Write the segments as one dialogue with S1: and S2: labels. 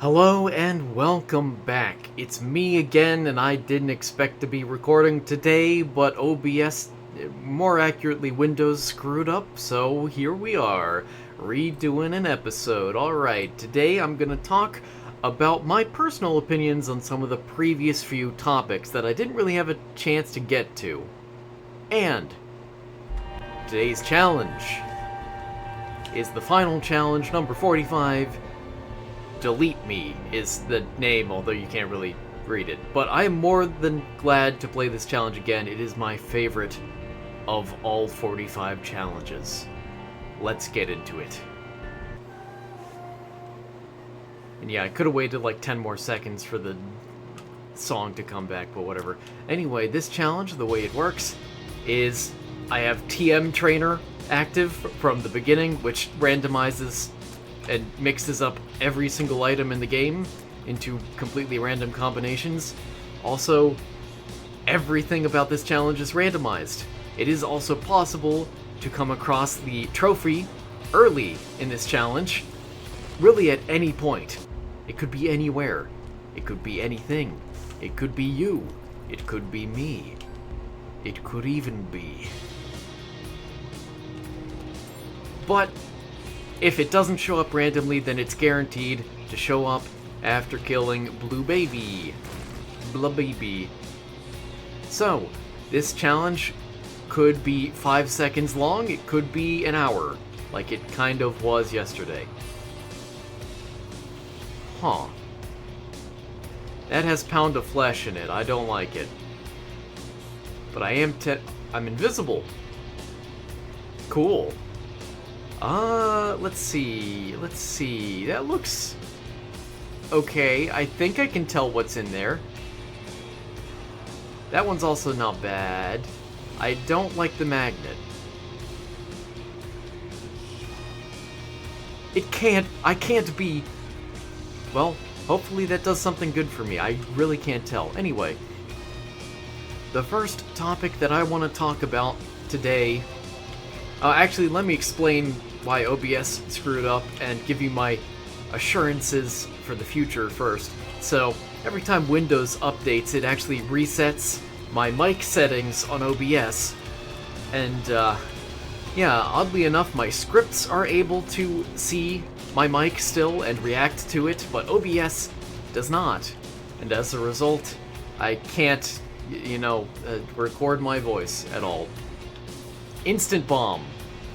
S1: Hello and welcome back. It's me again, and I didn't expect to be recording today, but OBS, more accurately Windows, screwed up, so here we are, redoing an episode. Alright, today I'm gonna talk about my personal opinions on some of the previous few topics that I didn't really have a chance to get to. And today's challenge is the final challenge, number 45. Delete Me is the name, although you can't really read it. But I am more than glad to play this challenge again. It is my favorite of all 45 challenges. Let's get into it. And yeah, I could have waited like 10 more seconds for the song to come back, but whatever. Anyway, this challenge, the way it works, is I have TM Trainer active from the beginning, which randomizes and mixes up every single item in the game into completely random combinations. Also, everything about this challenge is randomized. It is also possible to come across the trophy early in this challenge, really at any point. It could be anywhere. It could be anything. It could be you. It could be me. It could even be. But if it doesn't show up randomly, then it's guaranteed to show up after killing Blue Baby. Blue Baby. So, this challenge could be 5 seconds long, it could be an hour, like it kind of was yesterday. Huh. That has Pound of Flesh in it, I don't like it. But I'm invisible. Cool. Let's see. That looks okay. I think I can tell what's in there. That one's also not bad. I don't like the magnet. I can't be... Well, hopefully that does something good for me. I really can't tell. Anyway, the first topic that I want to talk about today... actually, let me explain why OBS screwed up and give you my assurances for the future first. So, every time Windows updates, it actually resets my mic settings on OBS. And, yeah, oddly enough, my scripts are able to see my mic still and react to it, but OBS does not. And as a result, I can't, record my voice at all. Instant bomb.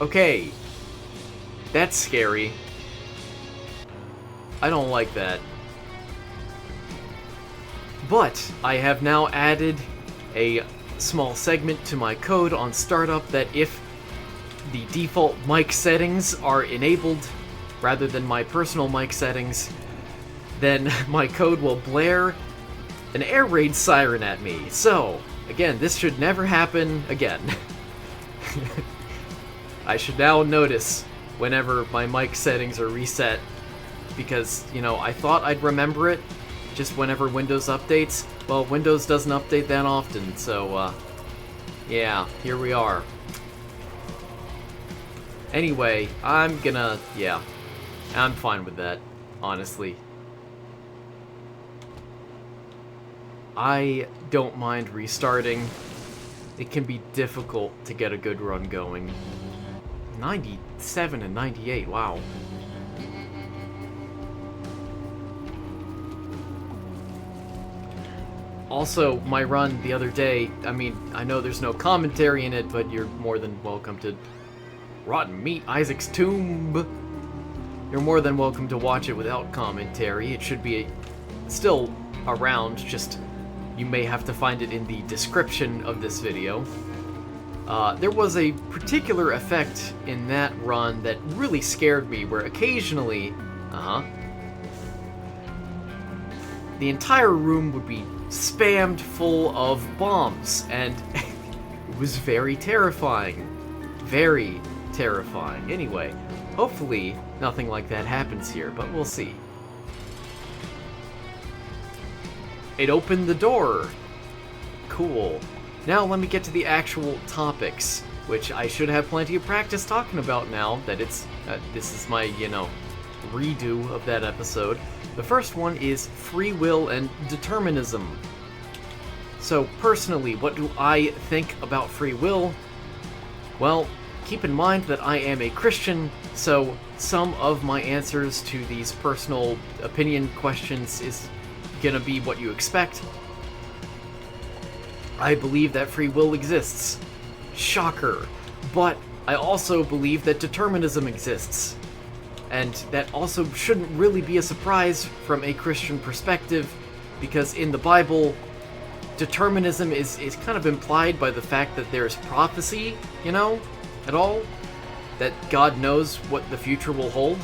S1: Okay. That's scary. I don't like that. But I have now added a small segment to my code on startup that if the default mic settings are enabled rather than my personal mic settings, then my code will blare an air raid siren at me. So, again, this should never happen again. I should now notice whenever my mic settings are reset, because, I thought I'd remember it just whenever Windows updates. Well, Windows doesn't update that often, so, yeah, here we are. Anyway, I'm fine with that, honestly. I don't mind restarting. It can be difficult to get a good run going. 97 and 98, wow. Also, my run the other day, I know there's no commentary in it, but you're more than welcome to... Rotten Meat, Isaac's Tomb! You're more than welcome to watch it without commentary. It should be still around, just you may have to find it in the description of this video. There was a particular effect in that run that really scared me, where occasionally, the entire room would be spammed full of bombs, and it was very terrifying. Very terrifying. Anyway, hopefully nothing like that happens here, but we'll see. It opened the door. Cool. Now let me get to the actual topics, which I should have plenty of practice talking about now that this is my, redo of that episode. The first one is free will and determinism. So, personally, what do I think about free will? Well, keep in mind that I am a Christian, so some of my answers to these personal opinion questions is gonna be what you expect. I believe that free will exists. Shocker. But I also believe that determinism exists. And that also shouldn't really be a surprise from a Christian perspective, because in the Bible, determinism is kind of implied by the fact that there's prophecy, you know, at all. That God knows what the future will hold.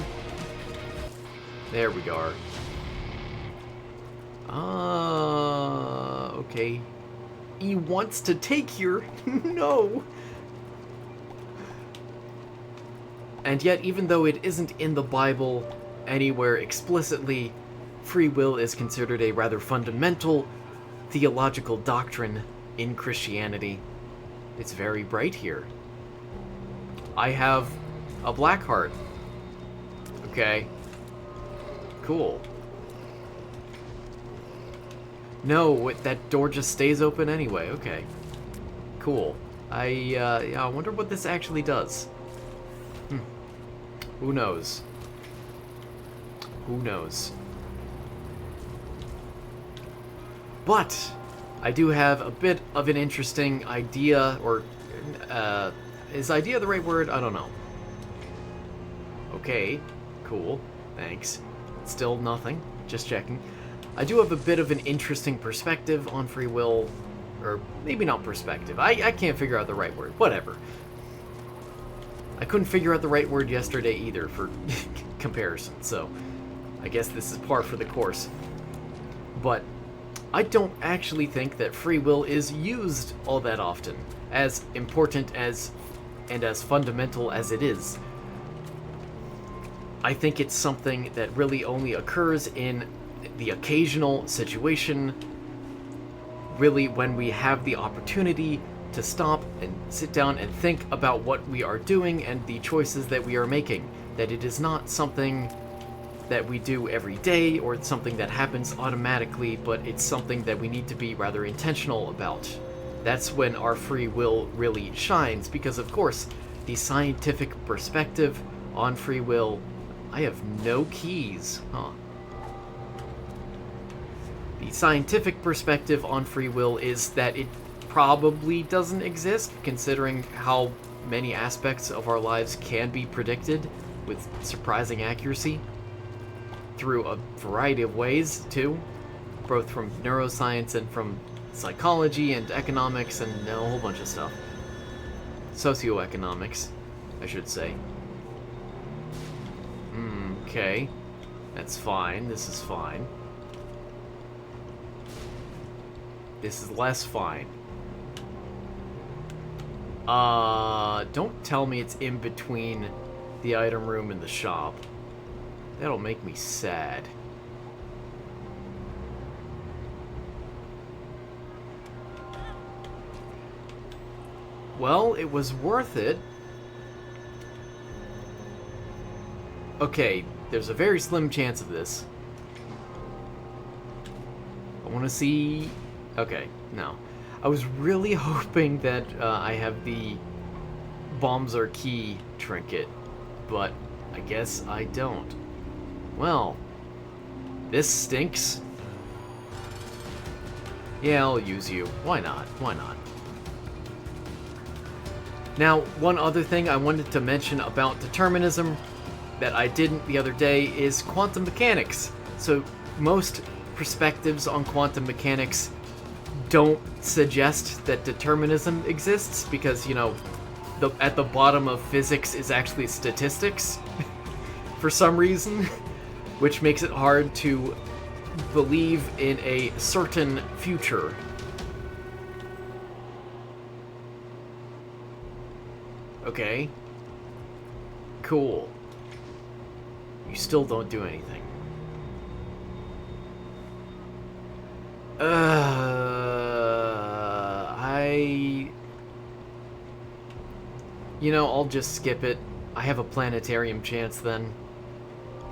S1: There we are. Okay. He wants to take here. No. And yet, even though it isn't in the Bible anywhere explicitly, free will is considered a rather fundamental theological doctrine in Christianity. It's very bright here. I have a black heart. Okay. Cool. No, that door just stays open anyway. Okay. Cool. Yeah, I wonder what this actually does. Who knows? Who knows? But I do have a bit of an interesting idea, or is idea the right word? I don't know. Okay, cool, thanks. Still nothing, just checking. I do have a bit of an interesting perspective on free will, or maybe not perspective. I can't figure out the right word, whatever. I couldn't figure out the right word yesterday either for comparison, so I guess this is par for the course. But I don't actually think that free will is used all that often, as important as and as fundamental as it is. I think it's something that really only occurs in the occasional situation, really when we have the opportunity to stop and sit down and think about what we are doing and the choices that we are making. That it is not something that we do every day, or it's something that happens automatically, but it's something that we need to be rather intentional about. That's when our free will really shines, because of course, the scientific perspective on free will, I have no keys, huh? The scientific perspective on free will is that it probably doesn't exist, considering how many aspects of our lives can be predicted with surprising accuracy through a variety of ways, too, both from neuroscience and from psychology and economics and a whole bunch of stuff. Socioeconomics, I should say. Okay. That's fine. This is fine. This is less fine. Don't tell me it's in between the item room and the shop. That'll make me sad. Well, it was worth it. Okay, there's a very slim chance of this. I want to see... Okay, no. I was really hoping that I have the bombs are key trinket, but I guess I don't. Well, this stinks. Yeah, I'll use you. Why not? Why not? Now, one other thing I wanted to mention about determinism that I didn't the other day is quantum mechanics. So, most perspectives on quantum mechanics don't suggest that determinism exists because, you know, at the bottom of physics is actually statistics for some reason, which makes it hard to believe in a certain future. Okay. Cool. You still don't do anything. You know, I'll just skip it. I have a planetarium chance then.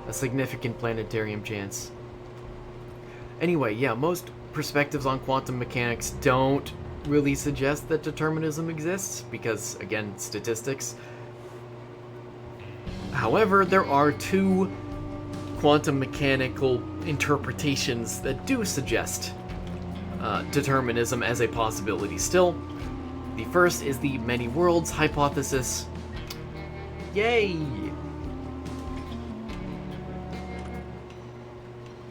S1: a significant planetarium chance. Anyway, yeah, most perspectives on quantum mechanics don't really suggest that determinism exists, because, again, statistics. However, there are two quantum mechanical interpretations that do suggest determinism as a possibility still. The first is the many worlds hypothesis. Yay!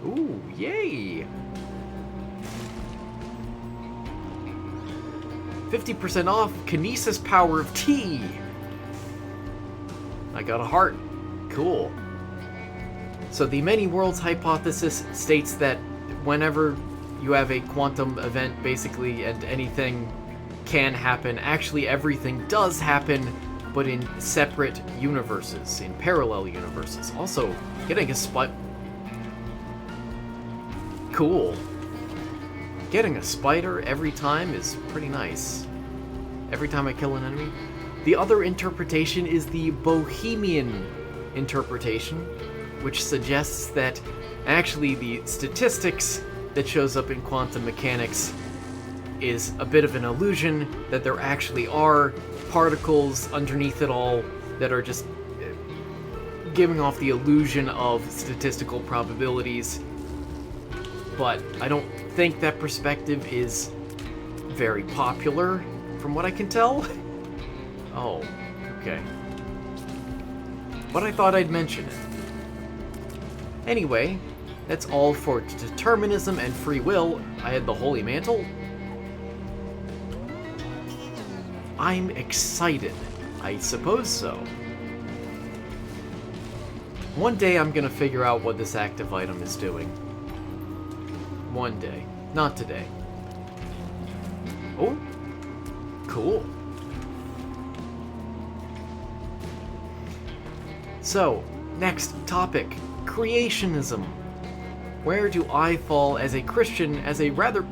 S1: Ooh, yay! 50% off Kinesis Power of T! I got a heart. Cool. So the many worlds hypothesis states that whenever you have a quantum event, basically, and anything can happen, actually everything does happen, but in separate universes, in parallel universes. Also, getting a cool. Getting a spider every time is pretty nice. Every time I kill an enemy. The other interpretation is the Bohemian interpretation, which suggests that actually the statistics that shows up in quantum mechanics is a bit of an illusion, that there actually are particles underneath it all that are just giving off the illusion of statistical probabilities. But I don't think that perspective is very popular, from what I can tell. Oh, okay. But I thought I'd mention it. Anyway, that's all for determinism and free will. I had the Holy Mantle. I'm excited. I suppose so. One day I'm gonna figure out what this active item is doing. One day. Not today. Oh, cool. So, next topic, creationism. Where do I fall as a Christian, as a rather...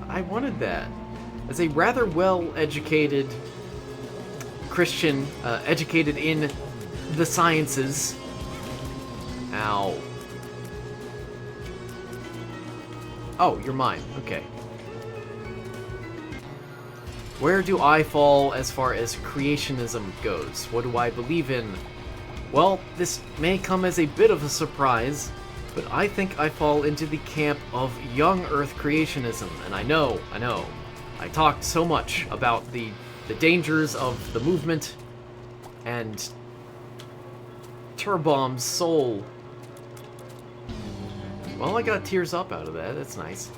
S1: I wanted that. As a rather well-educated Christian, educated in the sciences. Ow. Oh, you're mine. Okay. Where do I fall as far as creationism goes? What do I believe in? Well, this may come as a bit of a surprise, but I think I fall into the camp of young Earth creationism, and I know. I talked so much about the dangers of the movement, and Turbomb's soul. Well, I got tears up out of that, that's nice.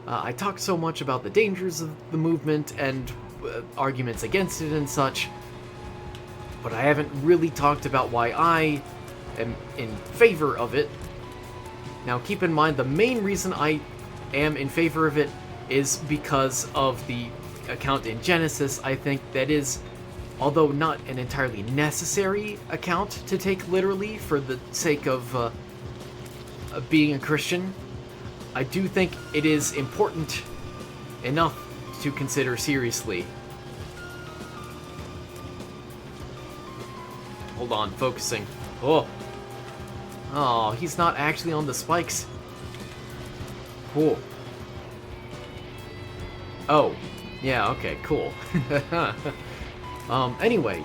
S1: I talked so much about the dangers of the movement and arguments against it and such, but I haven't really talked about why I am in favor of it. Now, keep in mind, the main reason I am in favor of it is because of the account in Genesis. I think that is, although not an entirely necessary account to take literally for the sake of being a Christian, I do think it is important enough to consider seriously. Hold on, focusing. Oh, he's not actually on the spikes. Cool. Oh, yeah, okay, cool. Anyway.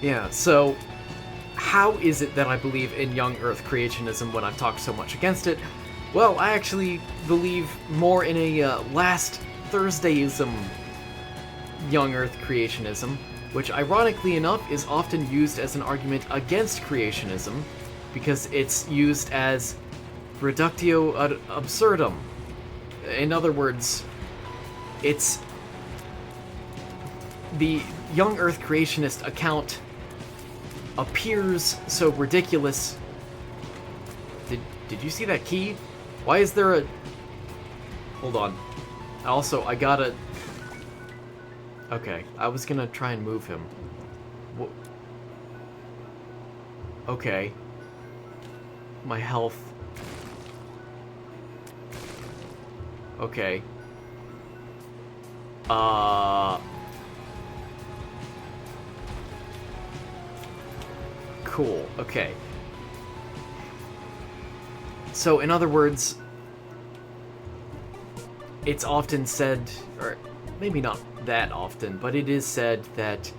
S1: Yeah, so how is it that I believe in young Earth creationism when I've talked so much against it? Well, I actually believe more in a last Thursdayism young Earth creationism, which ironically enough is often used as an argument against creationism because it's used as reductio ad absurdum. In other words, it's the young Earth creationist account appears so ridiculous. Did you see that key? Why is there a... Hold on. Also, I gotta... Okay, I was gonna try and move him. Okay. My health. Okay. Cool, okay. So, in other words, it's often said, or maybe not that often, but it is said that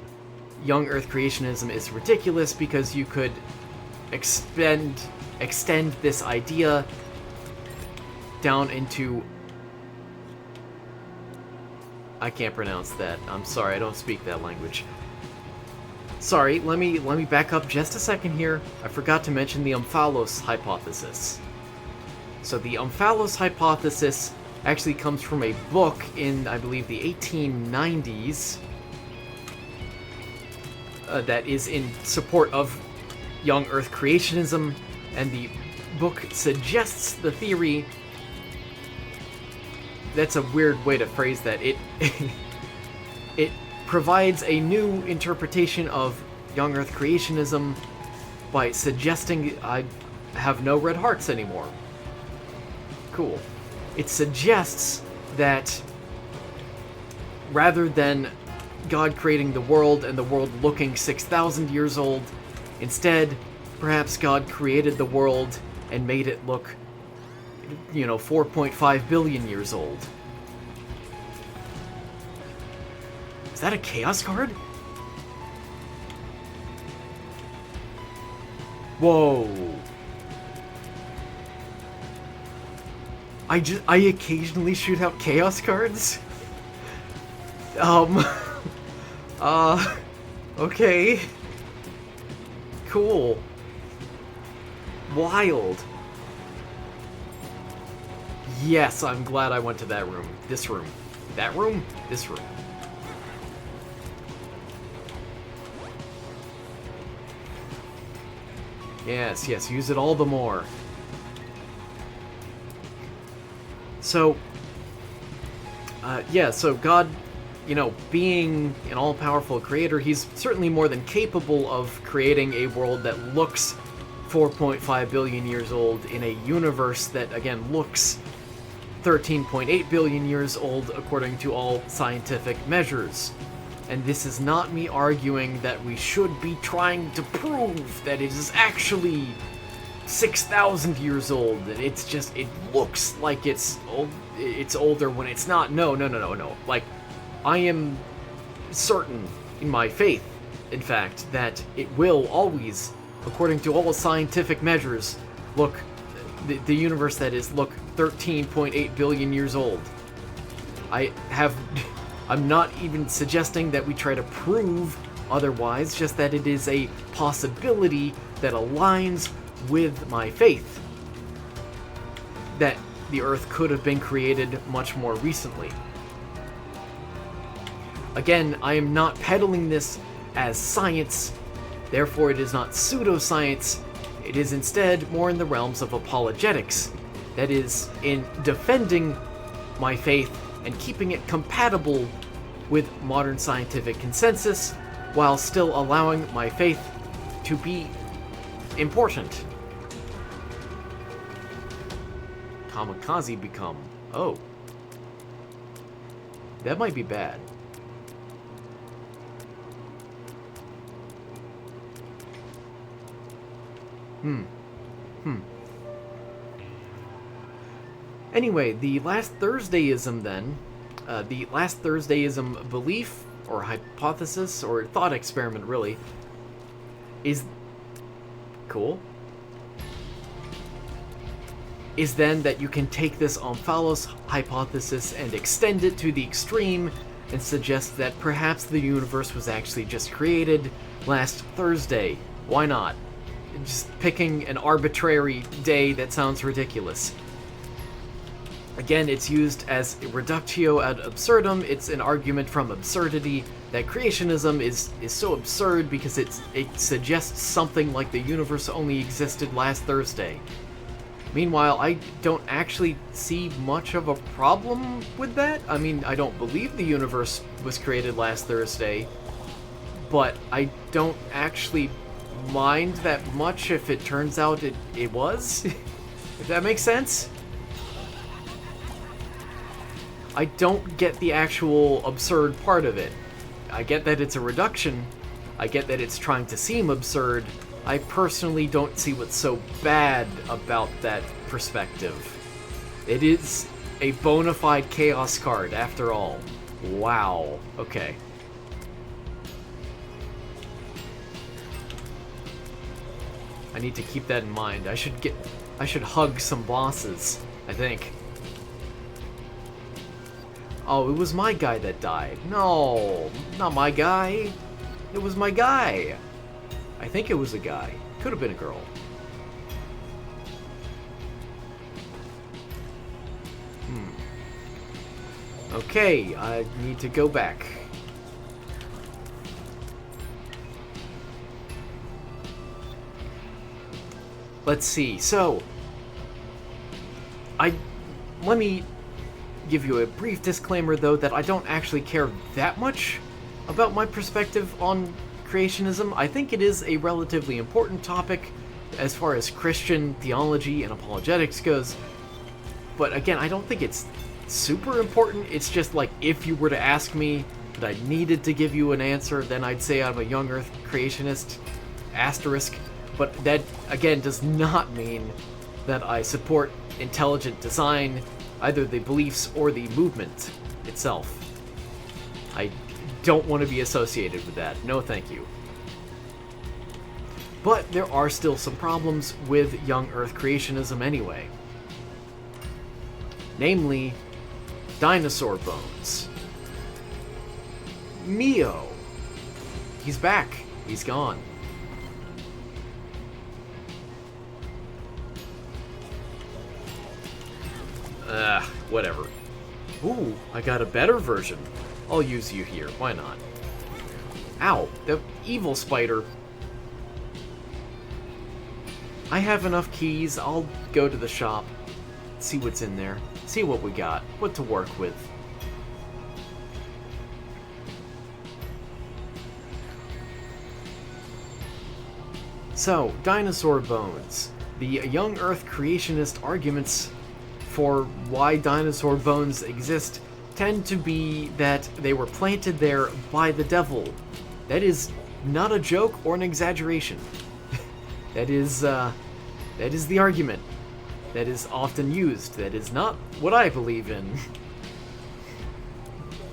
S1: young Earth creationism is ridiculous because you could extend this idea down into... I can't pronounce that. I'm sorry, I don't speak that language. Sorry, let me back up just a second here. I forgot to mention the Omphalos hypothesis. So the Omphalos hypothesis actually comes from a book in, I believe, the 1890s that is in support of young Earth creationism, and the book suggests the theory... That's a weird way to phrase that. It provides a new interpretation of young Earth creationism by suggesting I have no red hearts anymore. Cool. It suggests that rather than God creating the world and the world looking 6,000 years old, instead, perhaps God created the world and made it look, 4.5 billion years old. Is that a Chaos card? Whoa. I occasionally shoot out Chaos cards? Okay. Cool. Wild. Yes, I'm glad I went to that room. This room. That room? This room. Yes, use it all the more. So, so God, being an all-powerful creator, he's certainly more than capable of creating a world that looks 4.5 billion years old in a universe that, again, looks 13.8 billion years old according to all scientific measures. And this is not me arguing that we should be trying to prove that it is actually 6,000 years old. It's just, it looks like it's older when it's not. No. Like, I am certain in my faith, in fact, that it will always, according to all scientific measures, look, the universe that is, look 13.8 billion years old. I'm not even suggesting that we try to prove otherwise, just that it is a possibility that aligns with my faith that the Earth could have been created much more recently. Again, I am not peddling this as science, therefore it is not pseudoscience, it is instead more in the realms of apologetics, that is, in defending my faith and keeping it compatible with modern scientific consensus, while still allowing my faith to be important. Kamikaze become... Oh. That might be bad. Anyway, the last Thursdayism then, the last Thursdayism belief, or hypothesis, or thought experiment really, is cool. Is then that you can take this Omphalos hypothesis and extend it to the extreme and suggest that perhaps the universe was actually just created last Thursday. Why not? Just picking an arbitrary day that sounds ridiculous. Again, it's used as a reductio ad absurdum. It's an argument from absurdity that creationism is so absurd because it suggests something like the universe only existed last Thursday. Meanwhile, I don't actually see much of a problem with that. I mean, I don't believe the universe was created last Thursday, but I don't actually mind that much if it turns out it was. If that makes sense? I don't get the actual absurd part of it. I get that it's a reduction, I get that it's trying to seem absurd, I personally don't see what's so bad about that perspective. It is a bona fide chaos card, after all. Wow. Okay. I need to keep that in mind. I should hug some bosses, I think. Oh, it was my guy that died. No, not my guy. It was my guy. I think it was a guy. Could have been a girl. Okay, I need to go back. Let's see. So, let me give you a brief disclaimer, though, that I don't actually care that much about my perspective on creationism. I think it is a relatively important topic as far as Christian theology and apologetics goes. But again, I don't think it's super important. It's just like, if you were to ask me that I needed to give you an answer, then I'd say I'm a young earth creationist, asterisk. But that, again, does not mean that I support intelligent design, either the beliefs or the movement itself. I don't want to be associated with that. No thank you. But there are still some problems with young earth creationism anyway. Namely, dinosaur bones. Mio. He's back. He's gone. Whatever. Ooh, I got a better version. I'll use you here. Why not? Ow, the evil spider. I have enough keys. I'll go to the shop, see what's in there, see what we got, what to work with. So, dinosaur bones. The young earth creationist arguments for why dinosaur bones exist tend to be that they were planted there by the devil. That is not a joke or an exaggeration. That is the argument that is often used. That is not what I believe in.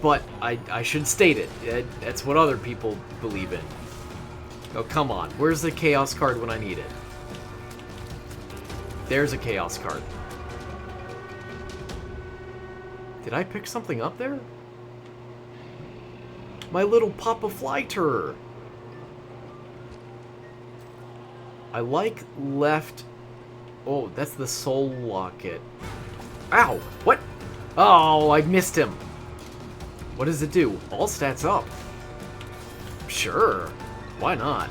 S1: But I should state it. That's what other people believe in. Oh, come on. Where's the chaos card when I need it? There's a chaos card. Did I pick something up there? My little Papa Flyter. I like left. Oh, that's the soul locket. Ow! What? Oh, I missed him. What does it do? All stats up. Sure. Why not?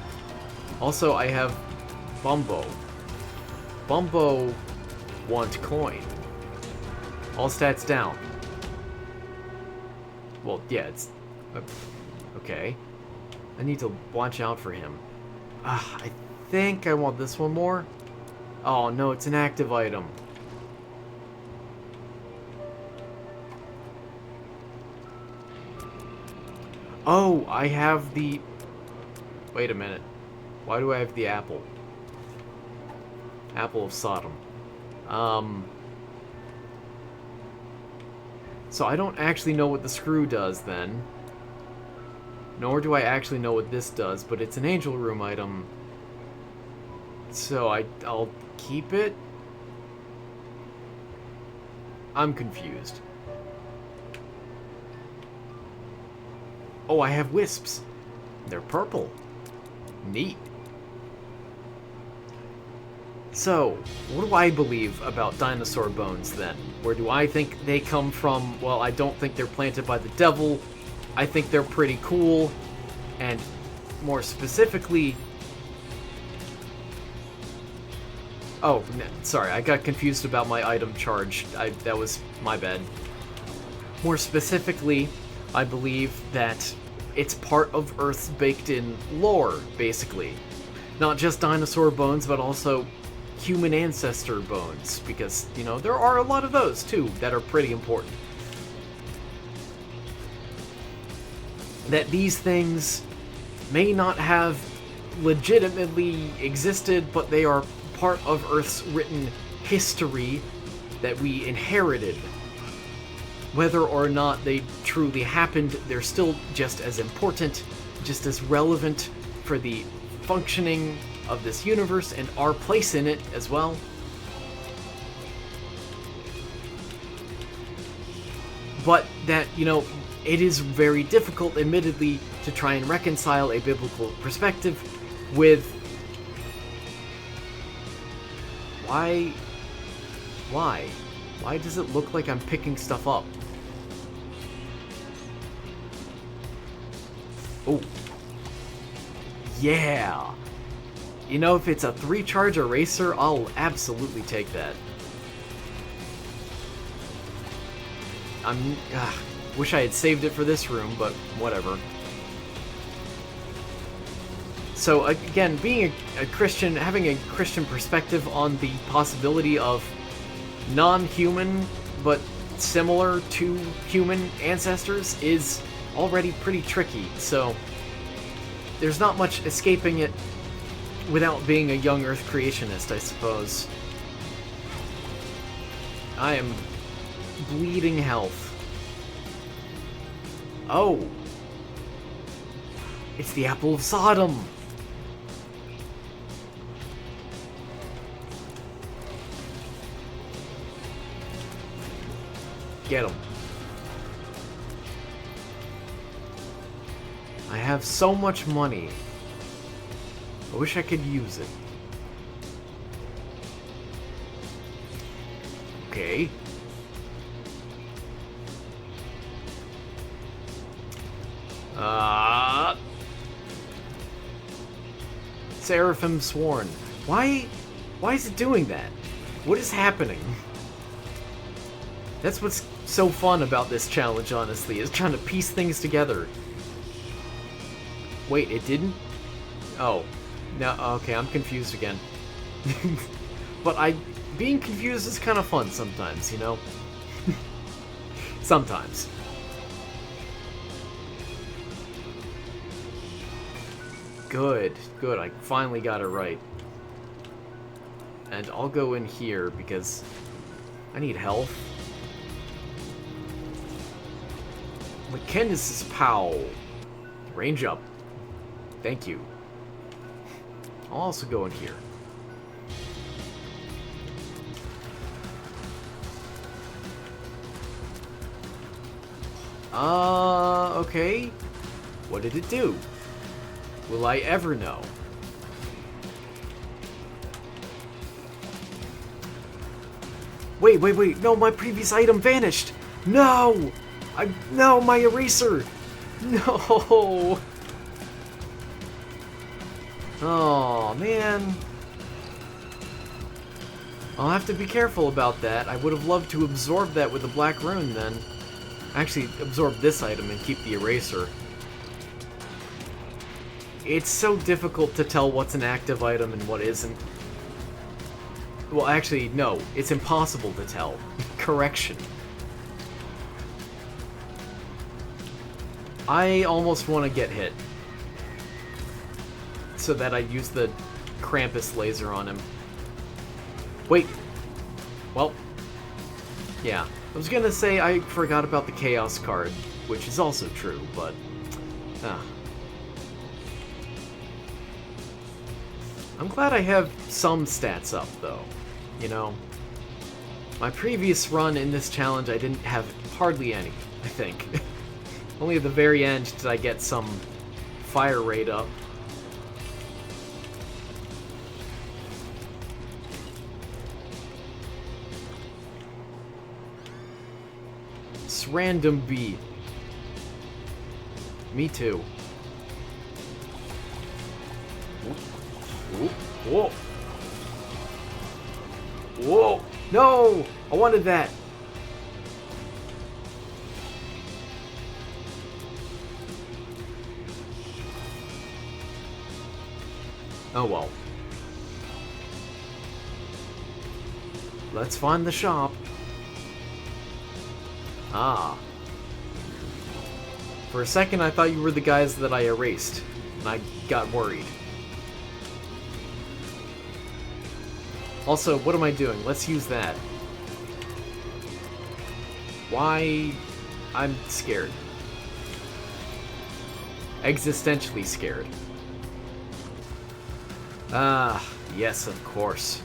S1: Also, I have Bumbo. Bumbo want coin. All stats down. Well, yeah, it's... okay. I need to watch out for him. I think I want this one more. Oh, no, it's an active item. Oh, I have the... Wait a minute. Why do I have the apple? Apple of Sodom. So I don't actually know what the screw does then. Nor do I actually know what this does, but it's an angel room item. So I'll keep it. I'm confused. Oh, I have wisps. They're purple. Neat. So, what do I believe about dinosaur bones then? Where do I think they come from? Well, I don't think they're planted by the devil. I think they're pretty cool. And more specifically... Oh, sorry, I got confused about my item charge. That was my bad. More specifically, I believe that it's part of Earth's baked-in lore, basically. Not just dinosaur bones, but also human ancestor bones, because, you know, there are a lot of those, too, that are pretty important. That these things may not have legitimately existed, but they are part of Earth's written history that we inherited. Whether or not they truly happened, they're still just as important, just as relevant for the functioning of this universe and our place in it as well. But that, it is very difficult, admittedly, to try and reconcile a biblical perspective with... Why does it look like I'm picking stuff up? Oh. Yeah! If it's a 3-charge eraser, I'll absolutely take that. Wish I had saved it for this room, but whatever. So again, being a Christian, having a Christian perspective on the possibility of non-human but similar to human ancestors is already pretty tricky, so there's not much escaping it without being a young Earth creationist, I suppose. I am bleeding health. Oh! It's the Apple of Sodom! Get him. I have so much money. I wish I could use it. Okay. Seraphim Sworn. Why is it doing that? What is happening? That's what's so fun about this challenge, honestly, is trying to piece things together. Wait, it didn't? Oh. No, okay, I'm confused again. But being confused is kind of fun sometimes, Sometimes. Good, I finally got it right. And I'll go in here because I need health. McKenna's Pow. Range up. Thank you. I'll also go in here. Okay. What did it do? Will I ever know? Wait, no, my previous item vanished! No! No, my eraser! No! Oh, man. I'll have to be careful about that. I would have loved to absorb that with the black rune then. Actually, absorb this item and keep the eraser. It's so difficult to tell what's an active item and what isn't. Well, actually, no. It's impossible to tell. Correction. I almost want to get hit. So that I use the Krampus laser on him. Wait. Well. Yeah. I was gonna say I forgot about the Chaos card, which is also true, but... I'm glad I have some stats up, though. My previous run in this challenge, I didn't have hardly any, I think. Only at the very end did I get some fire rate up. It's random B. Me too. Whoa. Whoa. No! I wanted that. Oh well. Let's find the shop. Ah. For a second I thought you were the guys that I erased, and I got worried. Also, what am I doing? Let's use that. Why? I'm scared. Existentially scared. Ah, yes, of course.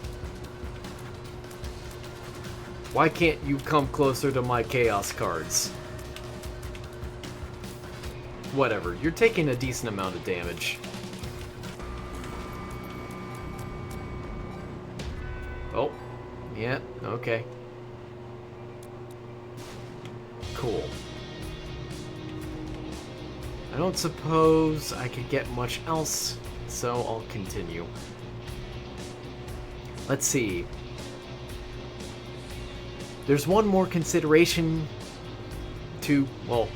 S1: Why can't you come closer to my chaos cards? Whatever, you're taking a decent amount of damage. Oh, yeah, okay. Cool. I don't suppose I could get much else, so I'll continue. Let's see. There's one more consideration to, well,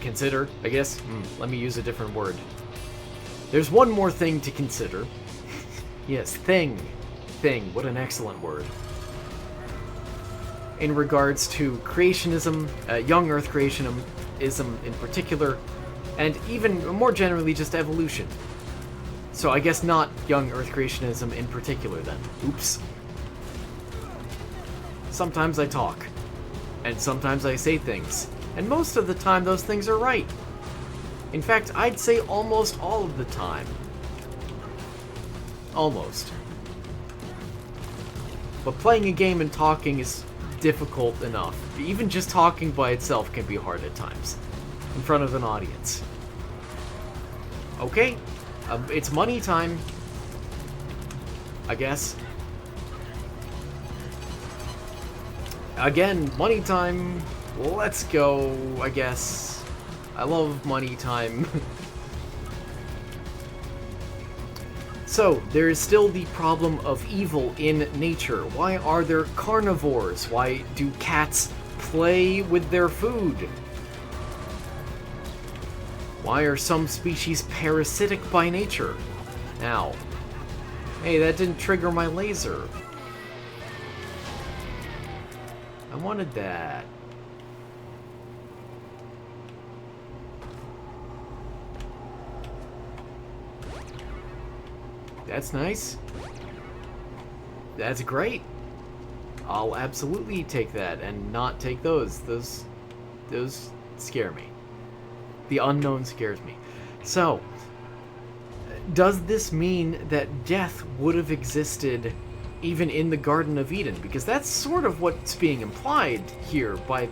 S1: consider, I guess. Let me use a different word. There's one more thing to consider. Yes, thing. Thing, what an excellent word. In regards to creationism, young Earth creationism in particular, and even more generally just evolution. So I guess not young Earth creationism in particular then. Oops. Sometimes I talk, and sometimes I say things, and most of the time those things are right. In fact, I'd say almost all of the time. Almost. But playing a game and talking is difficult enough. Even just talking by itself can be hard at times. In front of an audience. Okay, it's money time. I guess. Again, money time. Let's go, I guess. I love money time. So, there is still the problem of evil in nature. Why are there carnivores? Why do cats play with their food? Why are some species parasitic by nature? Ow. Hey, that didn't trigger my laser. I wanted that. That's nice. That's great. I'll absolutely take that and not take those. Those scare me. The unknown scares me. So, does this mean that death would have existed even in the Garden of Eden? Because that's sort of what's being implied here by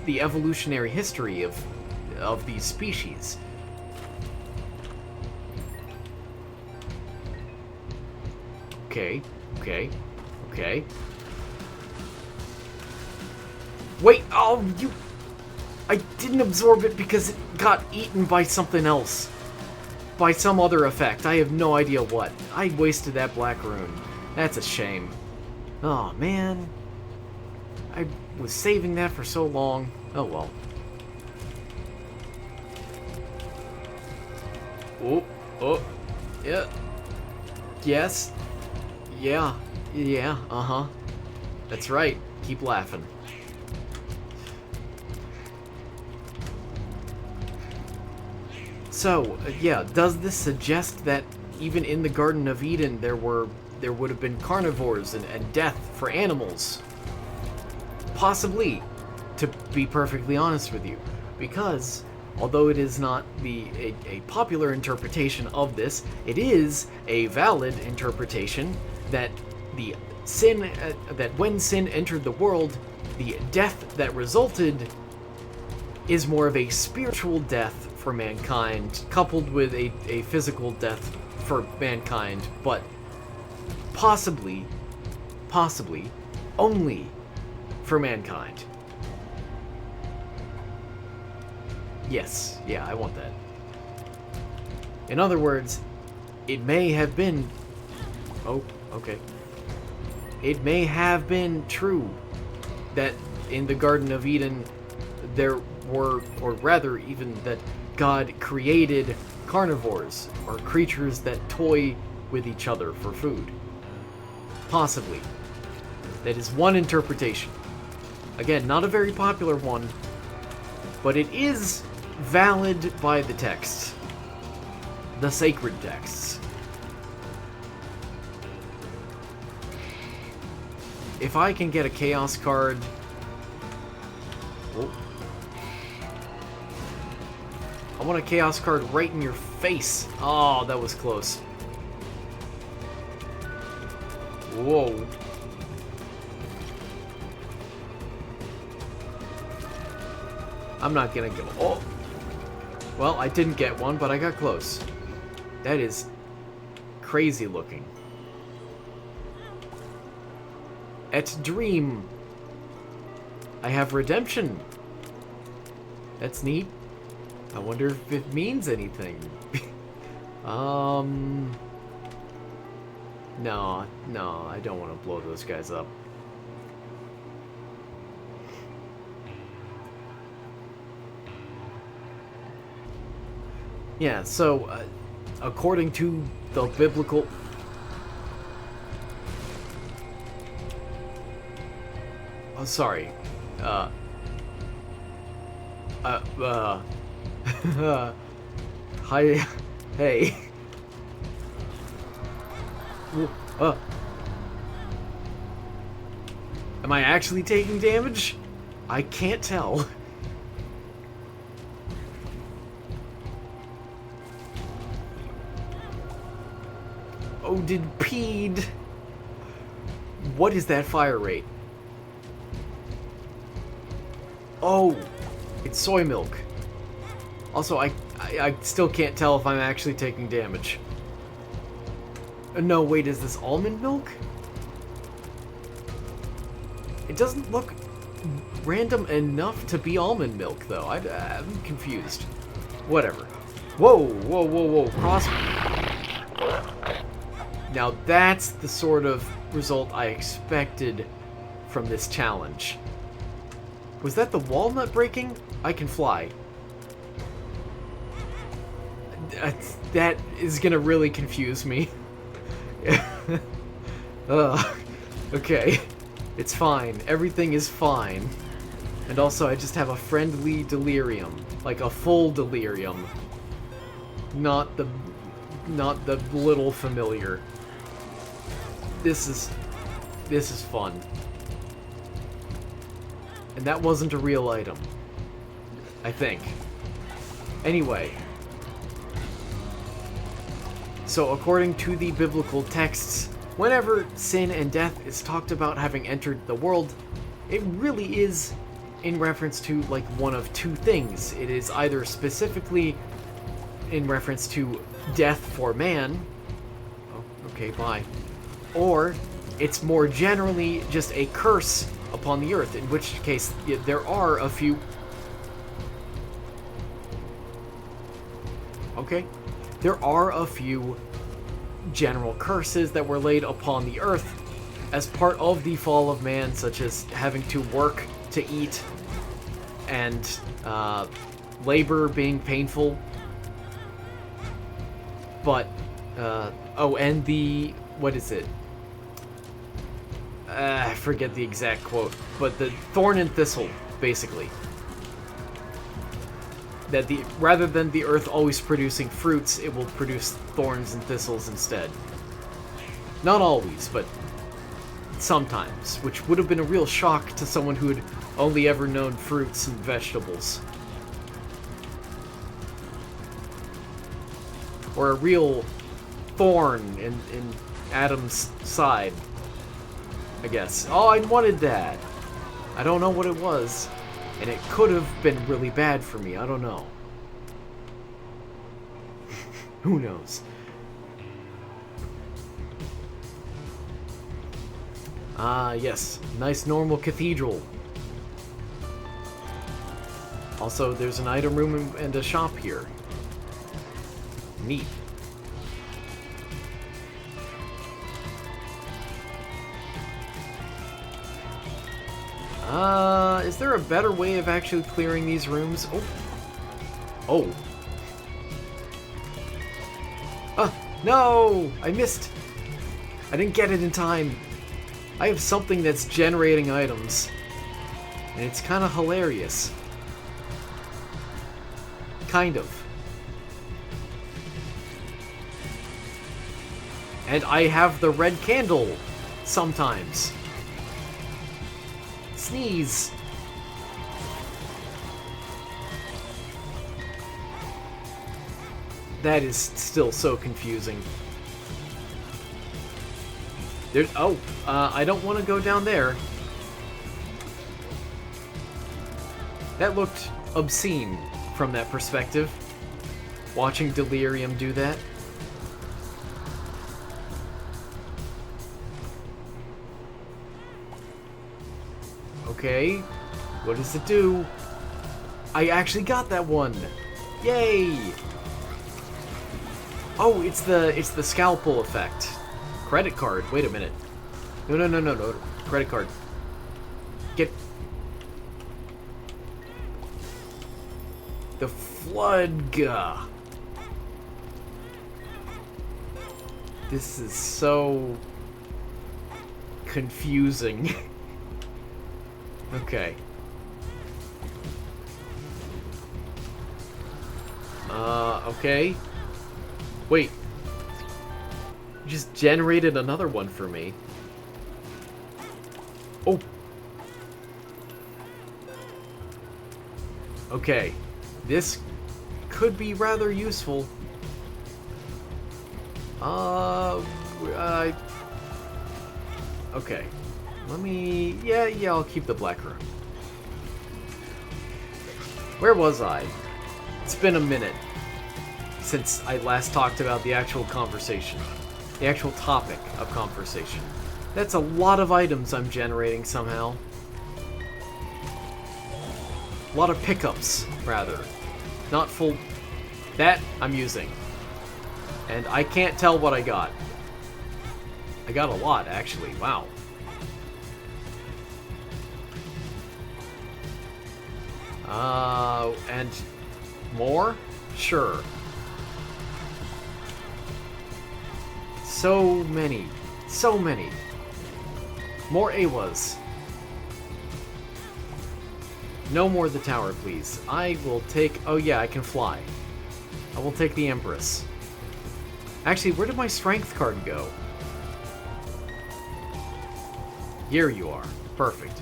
S1: the evolutionary history of these species. Okay. Wait, oh, you... I didn't absorb it because it got eaten by something else. By some other effect. I have no idea what. I wasted that black rune. That's a shame. Oh, man. I was saving that for so long. Oh, well. Oh, yeah. Yes. Yeah, uh-huh. That's right. Keep laughing. So, yeah, does this suggest that even in the Garden of Eden there would have been carnivores and death for animals? Possibly, to be perfectly honest with you. Because, although it is not a popular interpretation of this, it is a valid interpretation that that when sin entered the world, the death that resulted is more of a spiritual death for mankind, coupled with a physical death for mankind, but possibly only for mankind. Yes, yeah, I want that. In other words, it may have been... Oh, okay. It may have been true that in the Garden of Eden there were, or rather even that God created carnivores, or creatures that toy with each other for food. Possibly. That is one interpretation. Again, not a very popular one, but it is valid by the texts. The sacred texts. if I can get a chaos card... Oh. I want a chaos card right in your face. Oh, that was close. Whoa. I'm not gonna go... Oh! Well, I didn't get one, but I got close. That is crazy looking. At Dream, I have redemption. That's neat. I wonder if it means anything. No, I don't want to blow those guys up. Yeah, so, according to the biblical... Oh, sorry. Hi... Hey. Am I actually taking damage? I can't tell. Oh, did peed. What is that fire rate? Oh, it's soy milk. Also, I still can't tell if I'm actually taking damage. No, wait, is this almond milk? It doesn't look random enough to be almond milk, though. I'm confused. Whatever. Whoa. Cross... Now that's the sort of result I expected from this challenge. Was that the walnut breaking? I can fly. That is gonna really confuse me. Okay. It's fine. Everything is fine. And also, I just have a friendly delirium. Like a full delirium. Not the little familiar. This is fun. And that wasn't a real item. I think. Anyway. So according to the biblical texts, whenever sin and death is talked about having entered the world, it really is in reference to like one of two things. It is either specifically in reference to death for man. Oh, okay, bye. Or it's more generally just a curse upon the earth, in which case there are a few... Okay. There are a few general curses that were laid upon the earth as part of the fall of man, such as having to work to eat and labor being painful. But, oh, and the... What is it? I forget the exact quote, but the thorn and thistle, basically. That rather than the earth always producing fruits, it will produce thorns and thistles instead. Not always, but sometimes, which would have been a real shock to someone who had only ever known fruits and vegetables. Or a real thorn in Adam's side, I guess. Oh, I wanted that. I don't know what it was. And it could have been really bad for me. I don't know. Who knows? Ah, yes. Nice normal cathedral. Also, there's an item room and a shop here. Neat. Is there a better way of actually clearing these rooms? Oh. No! I missed! I didn't get it in time. I have something that's generating items. And it's kind of hilarious. Kind of. And I have the red candle. Sometimes. Sneeze. That is still so confusing. There's... Oh, I don't want to go down there. That looked obscene from that perspective. Watching Delirium do that. Okay, what does it do? I actually got that one! Yay! Oh, it's the scalpel effect. Credit card. Wait a minute. No. Credit card. Get the Floodga. This is so confusing. Okay. Okay. Wait. You just generated another one for me. Oh. Okay. This could be rather useful. Okay. Let me... Yeah, I'll keep the black room. Where was I? It's been a minute since I last talked about the actual conversation. The actual topic of conversation. That's a lot of items I'm generating somehow. A lot of pickups, rather. Not full... That I'm using. And I can't tell what I got. I got a lot, actually. Wow. And more? Sure. So many. So many. More AWAs. No more the tower, please. I will take... Oh yeah, I can fly. I will take the Empress. Actually, where did my strength card go? Here you are. Perfect.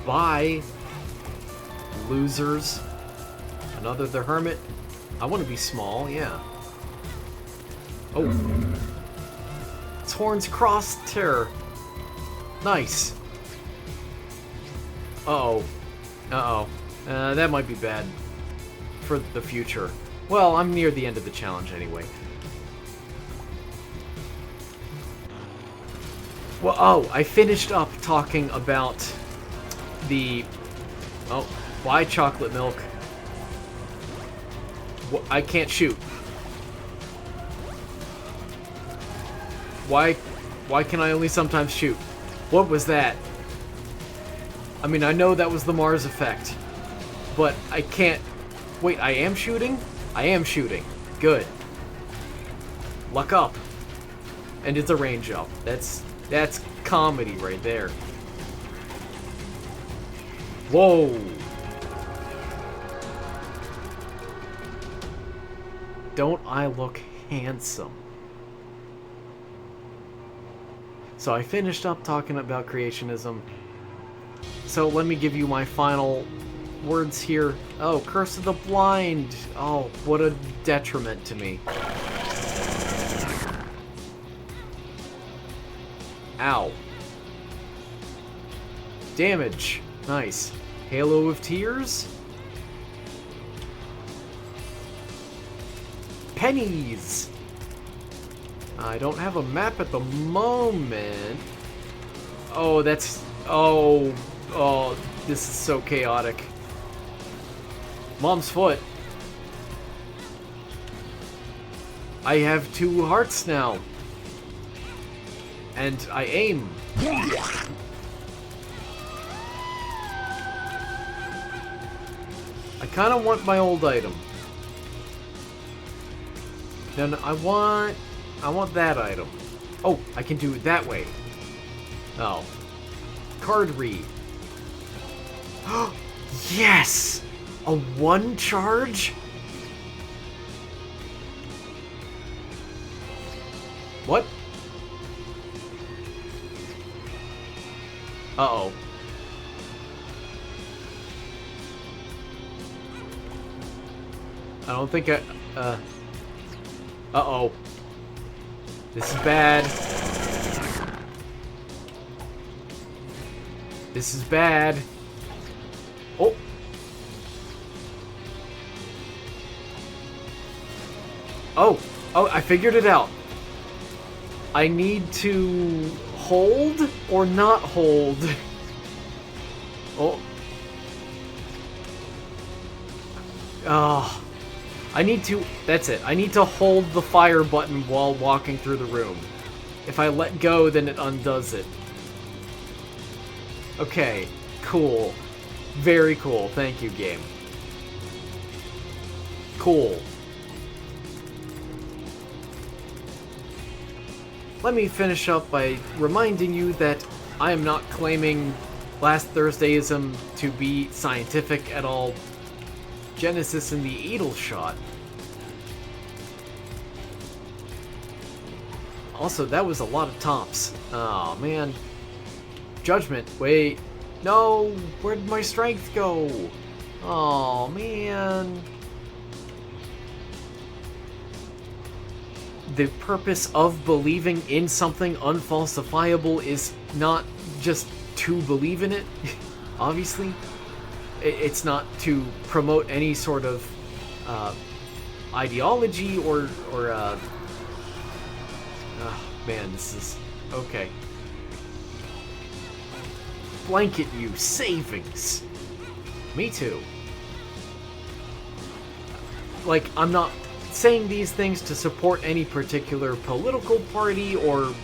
S1: Bye, losers. Another the Hermit. I want to be small, yeah. Oh. Torn's Cross Terror. Nice. Uh-oh. Uh-oh. That might be bad for the future. Well, I'm near the end of the challenge anyway. Well, oh, I finished up talking about the... Oh, why chocolate milk? I can't shoot. Why can I only sometimes shoot? What was that? I mean, I know that was the Mars effect, but I can't... Wait, I am shooting? I am shooting. Good. Luck up. And it's a range up. That's comedy right there. Whoa! Don't I look handsome? So I finished up talking about creationism. So let me give you my final words here. Oh, Curse of the Blind! Oh, what a detriment to me. Ow. Damage. Nice. Halo of Tears? Pennies! I don't have a map at the moment. Oh, that's... Oh, this is so chaotic. Mom's foot. I have 2 hearts now. And I aim. I kind of want my old item. No, I want that item. Oh, I can do it that way. Oh. Card read. Yes! A 1 charge? What? Uh-oh. I don't think I... Uh-oh. This is bad. This is bad. Oh. Oh. Oh, I figured it out. I need to hold or not hold. Oh. Oh. I need to... That's it. I need to hold the fire button while walking through the room. If I let go, then it undoes it. Okay. Cool. Very cool. Thank you, game. Cool. Let me finish up by reminding you that I am not claiming Last Thursdayism to be scientific at all. Genesis in the Edel shot. Also, that was a lot of tops. Oh, man. Judgment. Wait. No! Where'd my strength go? Oh, man. The purpose of believing in something unfalsifiable is not just to believe in it, obviously. It's not to promote any sort of ideology or oh, man, this is... Okay. Blanket you, savings! Me too. Like, I'm not saying these things to support any particular political party or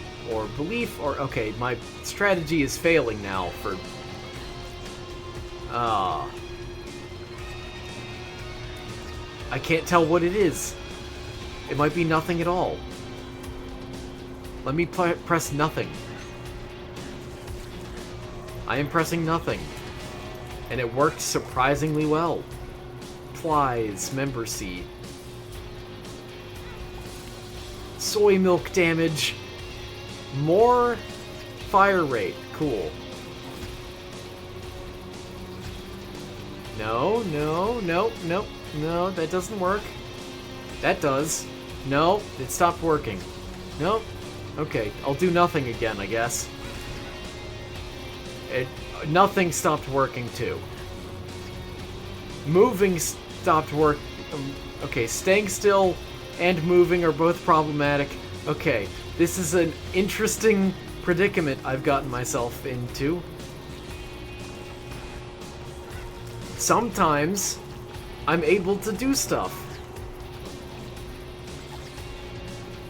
S1: belief or... Okay, my strategy is failing now for... I can't tell what it is. It might be nothing at all. Let me press nothing. I am pressing nothing. And it worked surprisingly well. Plies, member seed. Soy milk damage. More fire rate. Cool. No, that doesn't work. That does. No, it stopped working. Nope. Okay, I'll do nothing again, I guess. Nothing stopped working, too. Moving stopped working. Okay, staying still and moving are both problematic. Okay, this is an interesting predicament I've gotten myself into. Sometimes I'm able to do stuff.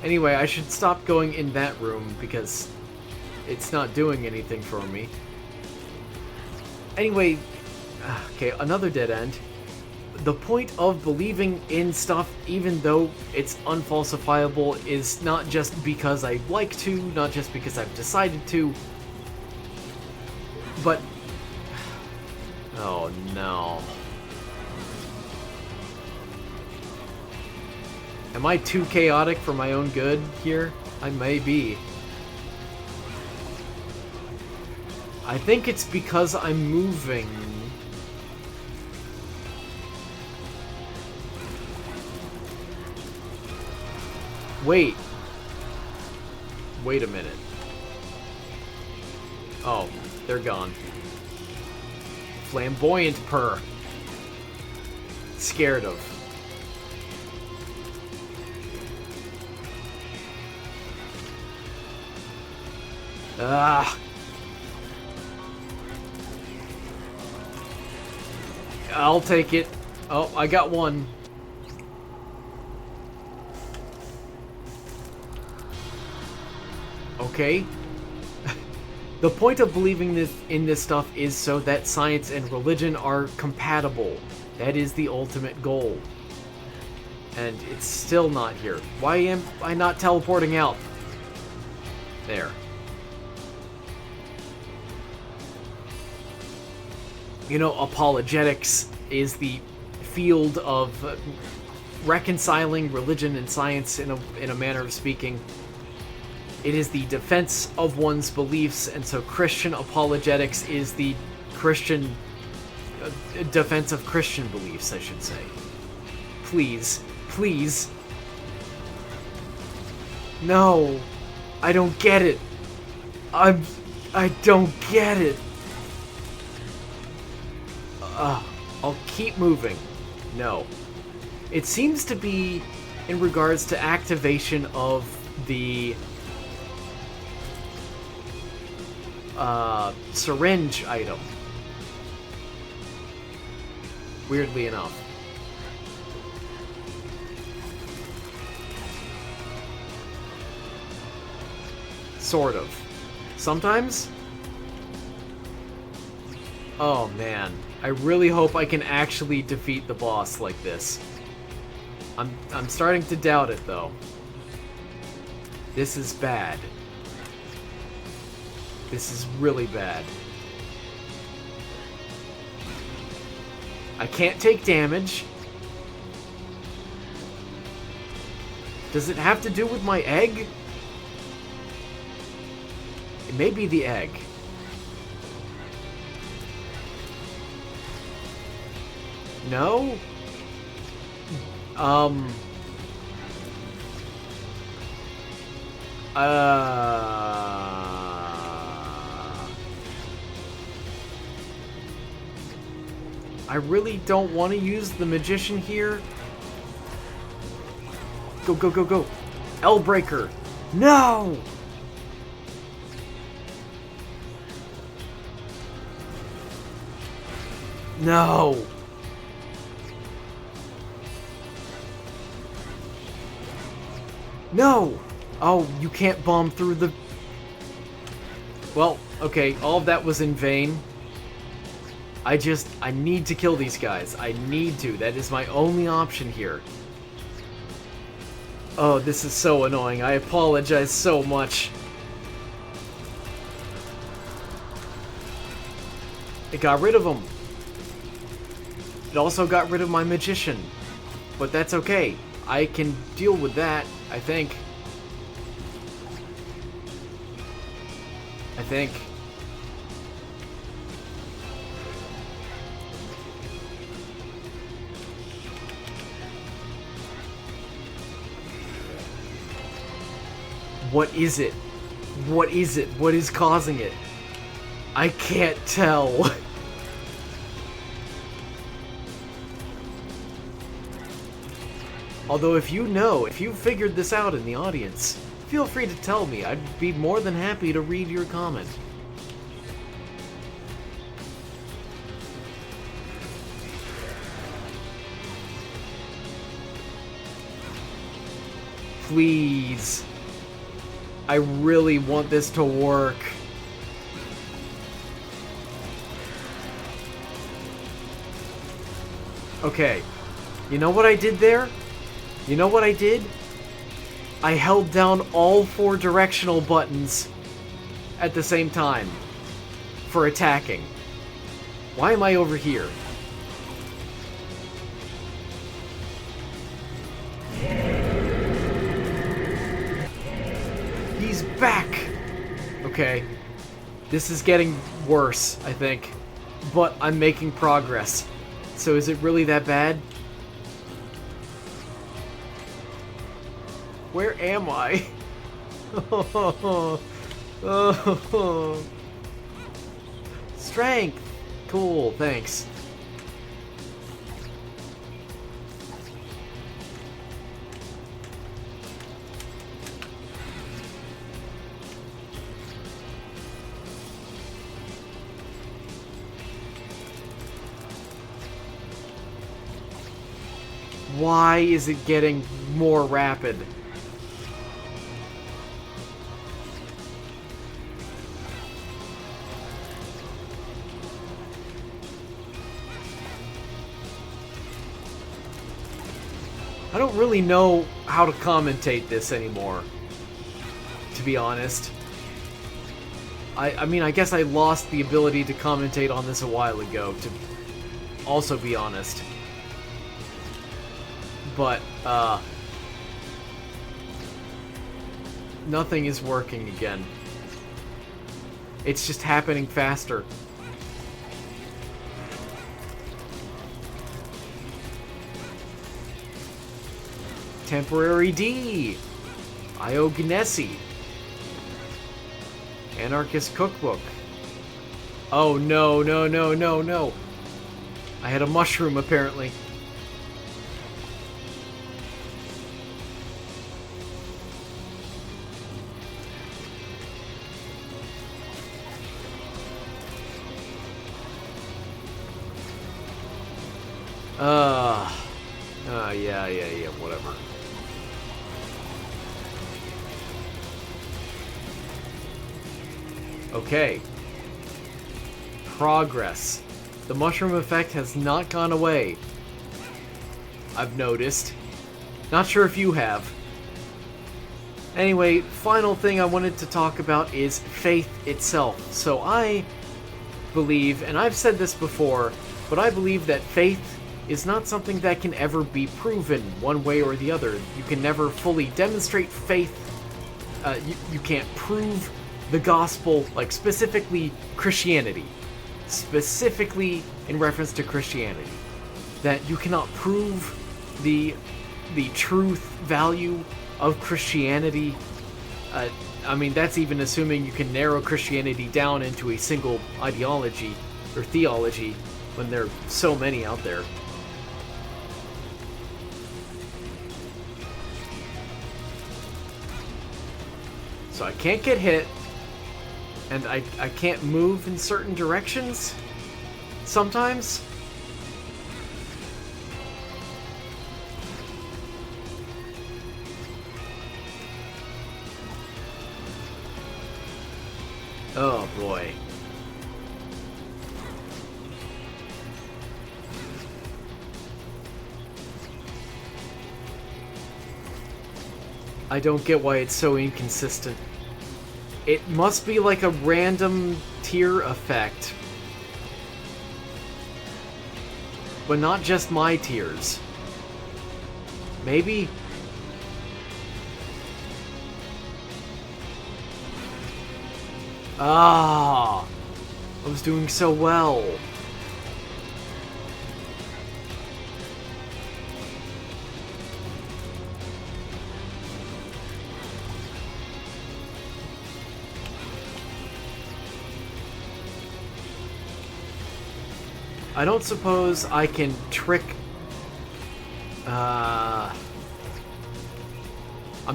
S1: Anyway, I should stop going in that room because it's not doing anything for me. Anyway, okay, another dead end. The point of believing in stuff, even though it's unfalsifiable, is not just because I like to, not just because I've decided to, but... Oh no. Am I too chaotic for my own good here? I may be. I think it's because I'm moving. Wait. Wait a minute. Oh, they're gone. Flamboyant purr. Scared of. Ah. I'll take it. Oh, I got one. Okay. The point of believing in this stuff is so that science and religion are compatible. That is the ultimate goal. And it's still not here. Why am I not teleporting out? There. You know, apologetics is the field of reconciling religion and science in a manner of speaking. It is the defense of one's beliefs, and so Christian apologetics is the Christian defense of Christian beliefs, I should say. Please, please. No, I don't get it. I don't get it. I'll keep moving. No. It seems to be in regards to activation of the syringe item. Weirdly enough. Sort of. Sometimes? Oh man. I really hope I can actually defeat the boss like this. I'm starting to doubt it though. This is bad. This is really bad. I can't take damage. Does it have to do with my egg? It may be the egg. No? I really don't want to use the magician here. Go, go, go, go. L-breaker. No! No! No! Oh, you can't bomb through the... Well, okay, all of that was in vain. I need to kill these guys. I need to. That is my only option here. Oh, this is so annoying. I apologize so much. It got rid of them. It also got rid of my magician. But that's okay. I can deal with that, I think. What is it? What is it? What is causing it? I can't tell. Although if you know, if you figured this out in the audience, feel free to tell me. I'd be more than happy to read your comment. Please. I really want this to work. Okay. You know what I did there? You know what I did? I held down all 4 directional buttons at the same time for attacking. Why am I over here? He's back! Okay. This is getting worse, I think. But I'm making progress. So is it really that bad? Where am I? Strength! Cool, thanks. Why is it getting more rapid? I don't really know how to commentate this anymore, to be honest. I mean, I guess I lost the ability to commentate on this a while ago, to also be honest. But, Nothing is working again. It's just happening faster. Temporary D. Iognesi. Anarchist Cookbook. Oh no, no, no, no, no. I had a mushroom apparently. Yeah, whatever. Okay. Progress. The mushroom effect has not gone away. I've noticed. Not sure if you have. Anyway, final thing I wanted to talk about is faith itself. So I believe, and I've said this before, but I believe that faith is not something that can ever be proven one way or the other. You can never fully demonstrate faith. You can't prove the gospel, like specifically Christianity. Specifically in reference to Christianity. That you cannot prove the truth value of Christianity. I mean, that's even assuming you can narrow Christianity down into a single ideology or theology when there are so many out there. So I can't get hit, and I can't move in certain directions sometimes. Oh boy. I don't get why it's so inconsistent. It must be like a random tier effect. But not just my tiers. Maybe? Ah, I was doing so well. I don't suppose I can trick... I'm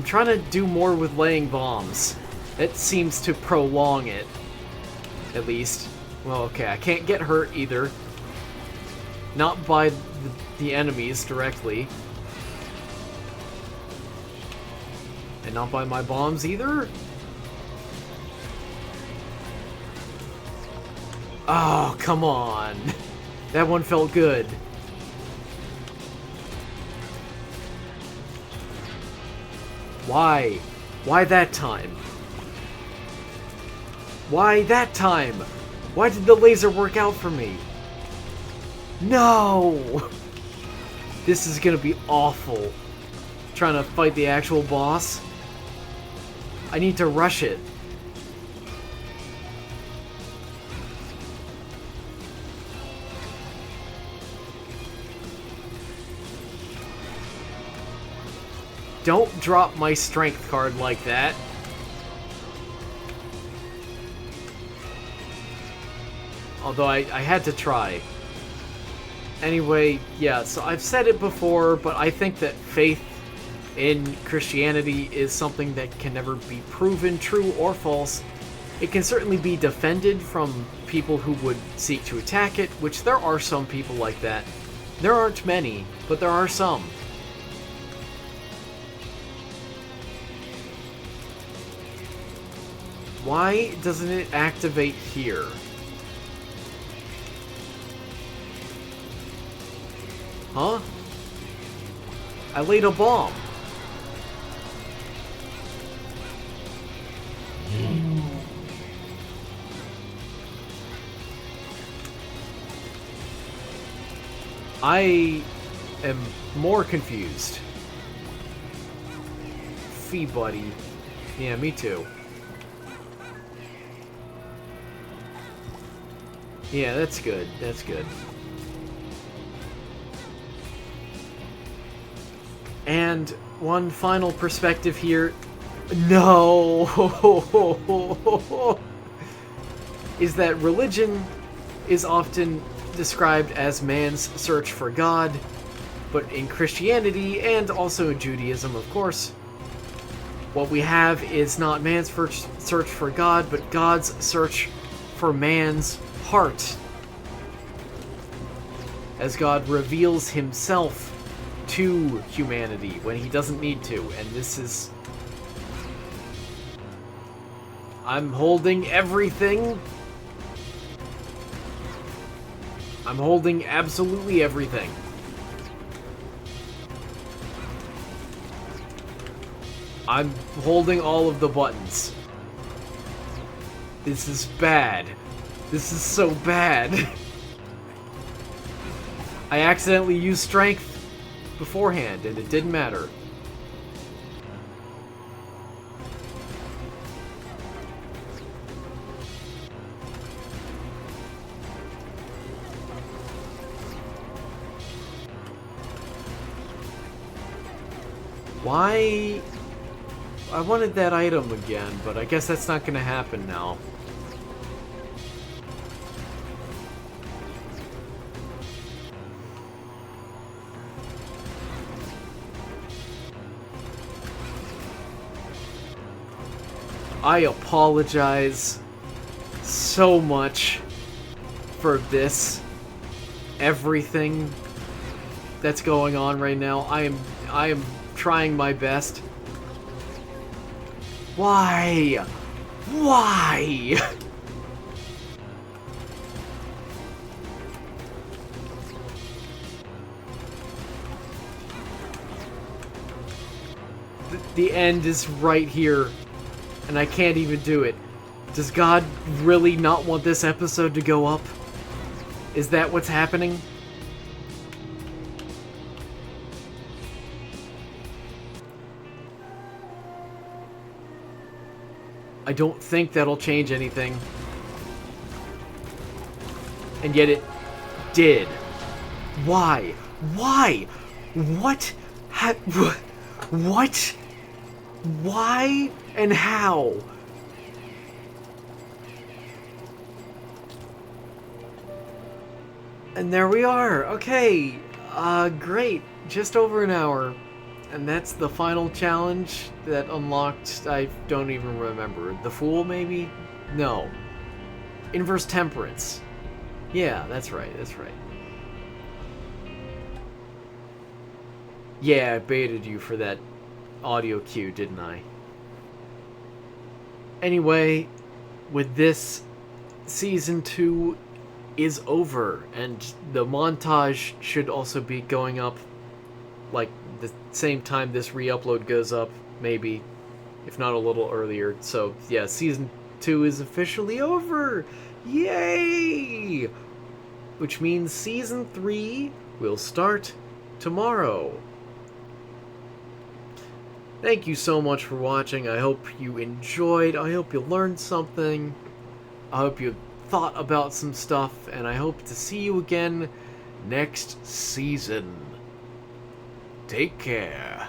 S1: trying to do more with laying bombs. That seems to prolong it. At least. Well, okay, I can't get hurt either. Not by the enemies directly. And not by my bombs either? Oh, come on. That one felt good. Why? Why that time? Why that time? Why did the laser work out for me? No! This is gonna be awful. Trying to fight the actual boss. I need to rush it. Don't drop my strength card like that. Although I had to try. Anyway, yeah, so I've said it before, but I think that faith in Christianity is something that can never be proven true or false. It can certainly be defended from people who would seek to attack it, which there are some people like that. There aren't many, but there are some. Why doesn't it activate here? Huh? I laid a bomb. I am more confused. Fee buddy. Yeah, me too. Yeah, that's good. That's good. And one final perspective here. No! Is that religion is often described as man's search for God, but in Christianity, and also in Judaism, of course, what we have is not man's search for God, but God's search for man's heart. As God reveals himself to humanity when he doesn't need to, and this is... I'm holding everything. I'm holding absolutely everything. I'm holding all of the buttons. This is bad. This is so bad. I accidentally used strength beforehand, and it didn't matter. Why? I wanted that item again, but I guess that's not gonna happen now. I apologize so much for this. Everything that's going on right now. I am trying my best. Why? Why? The end is right here, and I can't even do it. Does God really not want this episode to go up? Is that what's happening? I don't think that'll change anything. And yet it did. Why? Why? What? What? Why and how? And there we are. Okay. Great. Just over an hour. And that's the final challenge that unlocked, I don't even remember. The Fool, maybe? No. Inverse Temperance. Yeah, that's right, that's right. Yeah, I baited you for that audio cue, didn't I? Anyway, with this, Season 2 is over, and the montage should also be going up, like, the same time this re-upload goes up, maybe, if not a little earlier. So, yeah, Season 2 is officially over! Yay! Which means Season 3 will start tomorrow. Thank you so much for watching. I hope you enjoyed. I hope you learned something. I hope you thought about some stuff, and I hope to see you again next season. Take care.